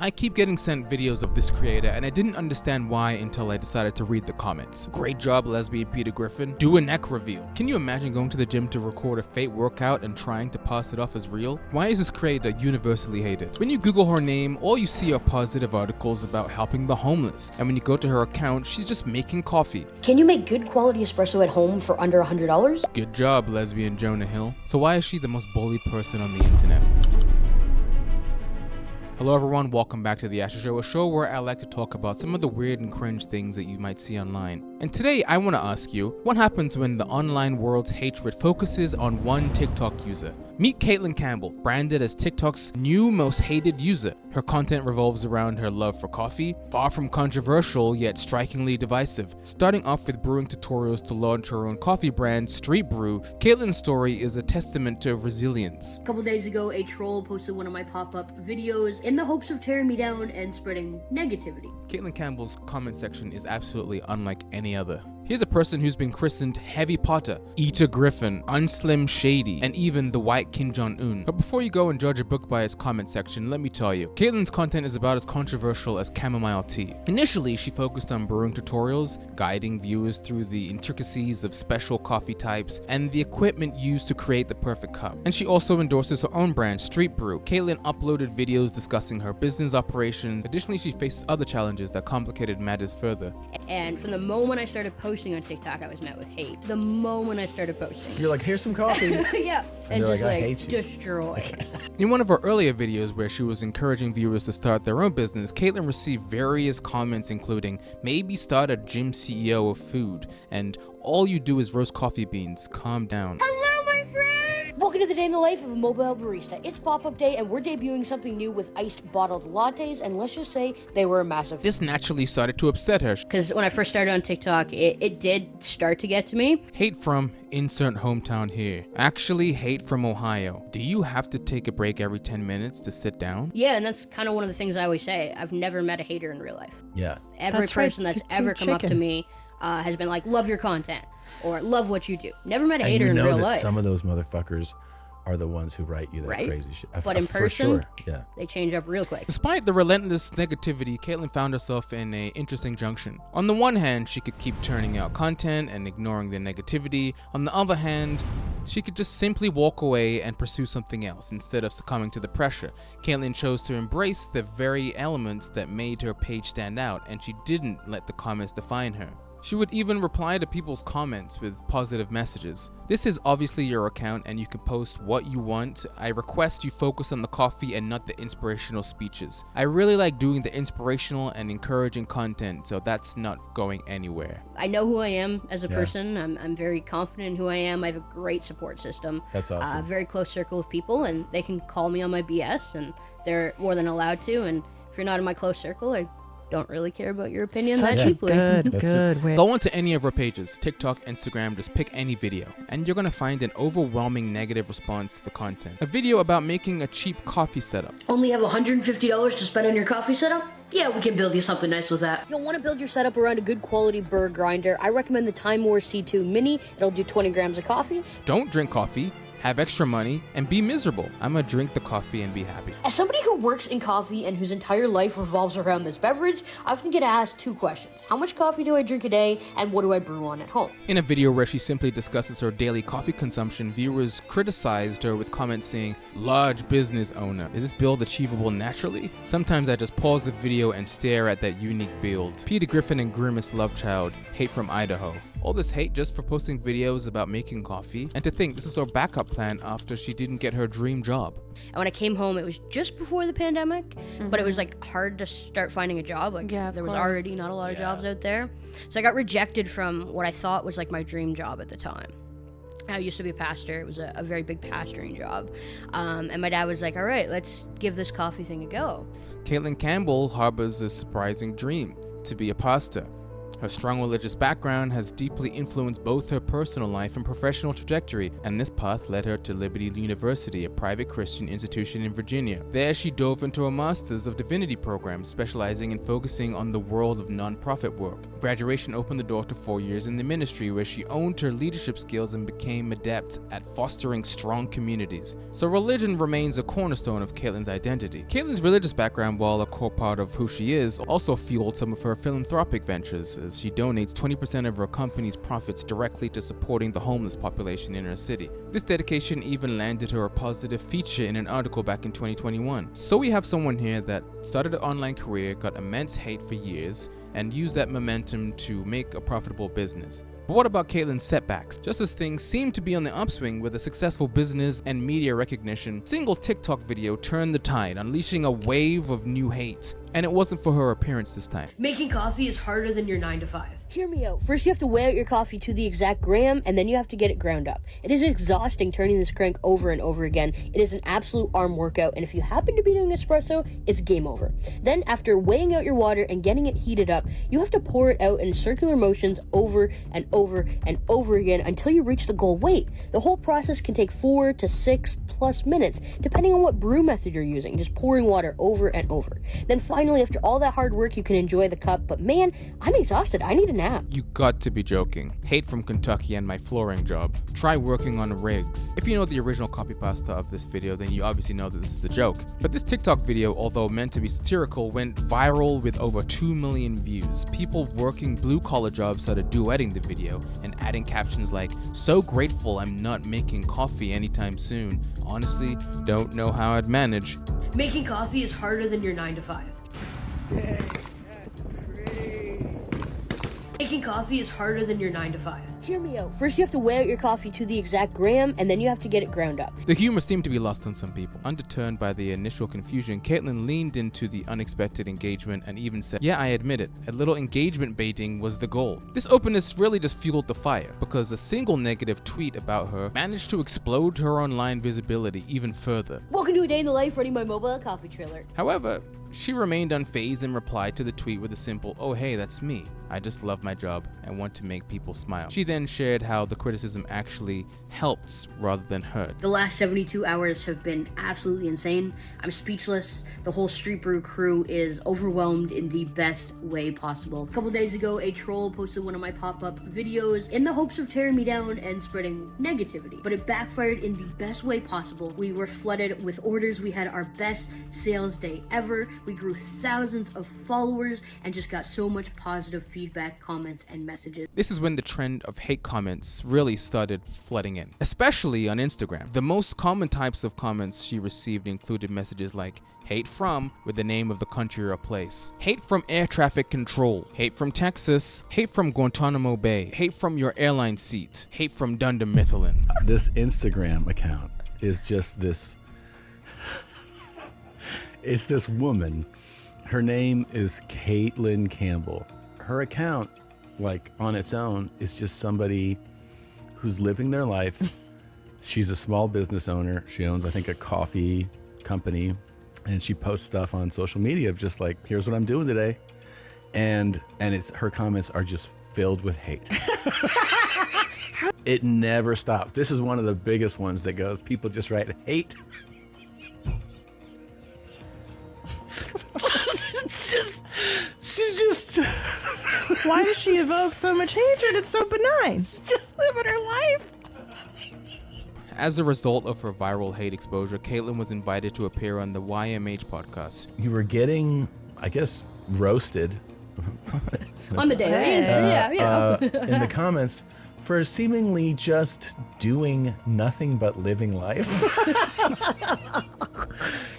I keep getting sent videos of this creator and I didn't understand why until I decided to read the comments. Great job, lesbian Peter Griffin. Do a neck reveal. Can you imagine going to the gym to record a fake workout and trying to pass it off as real? Why is this creator universally hated? When you Google her name, all you see are positive articles about helping the homeless. And when you go to her account, she's just making coffee. Can you make good quality espresso at home for under $100? Good job, lesbian Jonah Hill. So why is she the most bullied person on the internet? Hello everyone, welcome back to The Asher Show, a show where I like to talk about some of the weird and cringe things that you might see online. And today I want to ask you, what happens when the online world's hatred focuses on one TikTok user? Meet Caitlin Campbell, branded as TikTok's new most hated user. Her content revolves around her love for coffee, far from controversial yet strikingly divisive. Starting off with brewing tutorials to launch her own coffee brand, Street Brew, Caitlin's story is a testament to resilience. A couple days ago, a troll posted one of my pop-up videos in the hopes of tearing me down and spreading negativity. Caitlin Campbell's comment section is absolutely unlike any other. Here's a person who's been christened Heavy Potter, Eater Griffin, Unslim Shady, and even the White Kim Jong-un. But before you go and judge a book by its comment section, let me tell you, Caitlin's content is about as controversial as chamomile tea. Initially, she focused on brewing tutorials, guiding viewers through the intricacies of special coffee types, and the equipment used to create the perfect cup. And she also endorses her own brand, Street Brew. Caitlin uploaded videos discussing her business operations. Additionally, she faced other challenges that complicated matters further. And from the moment I started posting on TikTok, I was met with hate. The moment I started posting. You're like, here's some coffee. Yeah. And just like, I hate you. destroy. In one of her earlier videos where she was encouraging viewers to start their own business, Caitlin received various comments including, maybe start a gym CEO of food, and all you do is roast coffee beans, calm down. Hello, my friend! Welcome to the day in the life of a mobile barista. It's pop-up day and we're debuting something new with iced bottled lattes, and let's just say they were a massive. This naturally started to upset her. Because when I first started on TikTok, it did start to get to me. Hate from insert hometown here. Actually, hate from Ohio. Do you have to take a break every 10 minutes to sit down? Yeah, and that's kind of one of the things I always say. I've never met a hater in real life. Yeah. Every That's right, person that's to ever come up to chicken. me has been like, love your content, or love what you do. Never met a And hater you know in real that life. some of those motherfuckers are the ones who write you that Right? crazy shit. But in for person, sure. Yeah. they change up real quick. Despite the relentless negativity, Caitlin found herself in an interesting junction. On the one hand, she could keep churning out content and ignoring the negativity. On the other hand, she could just simply walk away and pursue something else instead of succumbing to the pressure. Caitlin chose to embrace the very elements that made her page stand out, and she didn't let the comments define her. She would even reply to people's comments with positive messages. This is obviously your account and you can post what you want. I request you focus on the coffee and not the inspirational speeches. I really like doing the inspirational and encouraging content, so that's not going anywhere. I know who I am as a Yeah. person. I'm very confident in who I am. I have a great support system. That's awesome. A very close circle of people, and they can call me on my BS, and they're more than allowed to. And if you're not in my close circle, I don't really care about your opinion that Such a deeply. good way. Go onto any of her pages, TikTok, Instagram, just pick any video, and you're gonna find an overwhelming negative response to the content. A video about making a cheap coffee setup. Only have $150 to spend on your coffee setup? Yeah, we can build you something nice with that. You'll want to build your setup around a good quality burr grinder. I recommend the Time War C2 Mini. It'll do 20 grams of coffee. Don't drink coffee, have extra money, and be miserable. I'm gonna drink the coffee and be happy. As somebody who works in coffee and whose entire life revolves around this beverage, I often get asked two questions. How much coffee do I drink a day, and what do I brew on at home? In a video where she simply discusses her daily coffee consumption, viewers criticized her with comments saying, "Large business owner, is this build achievable naturally?" Sometimes I just pause the video and stare at that unique build. Peter Griffin and Grimace Lovechild, hate from Idaho. All this hate just for posting videos about making coffee, and to think this was her backup plan after she didn't get her dream job. And when I came home, it was just before the pandemic, but it was like hard to start finding a job. Like Yeah, of there was course. already not a lot of jobs out there. So I got rejected from what I thought was like my dream job at the time. I used to be a pastor. It was a very big pastoring job. And my dad was like, all right, let's give this coffee thing a go. Caitlin Campbell harbors a surprising dream, to be a pastor. Her strong religious background has deeply influenced both her personal life and professional trajectory, and this path led her to Liberty University, a private Christian institution in Virginia. There, she dove into a Master's of Divinity program, specializing in focusing on the world of nonprofit work. Graduation opened the door to 4 years in the ministry, where she honed her leadership skills and became adept at fostering strong communities. So religion remains a cornerstone of Caitlin's identity. Caitlin's religious background, while a core part of who she is, also fueled some of her philanthropic ventures, as she donates 20% of her company's profits directly to supporting the homeless population in her city. This dedication even landed her a positive feature in an article back in 2021. So we have someone here that started an online career, got immense hate for years, and used that momentum to make a profitable business. But what about Caitlin's setbacks? Just as things seem to be on the upswing with a successful business and media recognition, a single TikTok video turned the tide, unleashing a wave of new hate. And it wasn't for her appearance this time. Making coffee is harder than your 9 to 5. Hear me out. First you have to weigh out your coffee to the exact gram, and then you have to get it ground up. It is exhausting turning this crank over and over again. It is an absolute arm workout, and if you happen to be doing espresso, it's game over. Then after weighing out your water and getting it heated up, you have to pour it out in circular motions over and over and over again until you reach the goal weight. The whole process can take 4 to 6 plus minutes, depending on what brew method you're using, just pouring water over and over. Then finally, after all that hard work, you can enjoy the cup, but man, I'm exhausted. I need a nap. You got to be joking. Hate from Kentucky and my flooring job. Try working on rigs. If you know the original copy pasta of this video, then you obviously know that this is a joke. But this TikTok video, although meant to be satirical, went viral with over 2 million views. People working blue-collar jobs started duetting the video and adding captions like, "So grateful I'm not making coffee anytime soon. Honestly, don't know how I'd manage." Making coffee is harder than your 9 to 5. Dang, that's great. Making coffee is harder than your 9 to 5. Hear me out. First you have to weigh out your coffee to the exact gram, and then you have to get it ground up. The humor seemed to be lost on some people. Undeterred by the initial confusion, Caitlin leaned into the unexpected engagement and even said, "Yeah, I admit it, a little engagement baiting was the goal." This openness really just fueled the fire, because a single negative tweet about her managed to explode her online visibility even further. Welcome to a day in the life running my mobile coffee trailer. However, she remained unfazed and replied to the tweet with a simple, "Oh hey, that's me. I just love my job and want to make people smile." She then shared how the criticism actually helped rather than hurt. The last 72 hours have been absolutely insane. I'm speechless. The whole Street Brew crew is overwhelmed in the best way possible. A couple days ago, a troll posted one of my pop-up videos in the hopes of tearing me down and spreading negativity, but it backfired in the best way possible. We were flooded with orders. We had our best sales day ever. We grew thousands of followers and just got so much positive feedback, comments, and messages. This is when the trend of hate comments really started flooding in, especially on Instagram. The most common types of comments she received included messages like, "Hate from," with the name of the country or place; "Hate from air traffic control," "Hate from Texas," "Hate from Guantanamo Bay," "Hate from your airline seat," "Hate from Dunder Mifflin." This Instagram account is just this. It's this woman. Her name is Caitlin Campbell. Her account, like on its own, is just somebody who's living their life. She's a small business owner. She owns, I think, a coffee company, and she posts stuff on social media of just like, "Here's what I'm doing today," and it's her comments are just filled with hate. It never stops. This is one of the biggest ones that goes. People just write hate. She's just. Why does she evoke so much hatred? It's so benign. Just living her life. As a result of her viral hate exposure, Caitlin was invited to appear on the YMH podcast. You were getting, I guess, roasted On the daily? in the comments for seemingly just doing nothing but living life.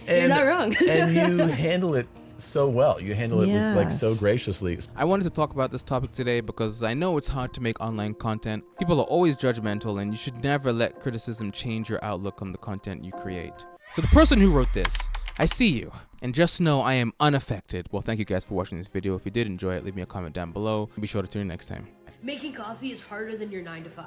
You're not wrong. And you handle it so well. You handle it with like so Yes. graciously. I wanted to talk about this topic today because I know it's hard to make online content. People are always judgmental, and you should never let criticism change your outlook on the content you create. So the person who wrote this, I see you, and just know I am unaffected. Well, thank you guys for watching this video. If you did enjoy it, leave me a comment down below. Be sure to tune in next time. Making coffee is harder than your 9 to 5.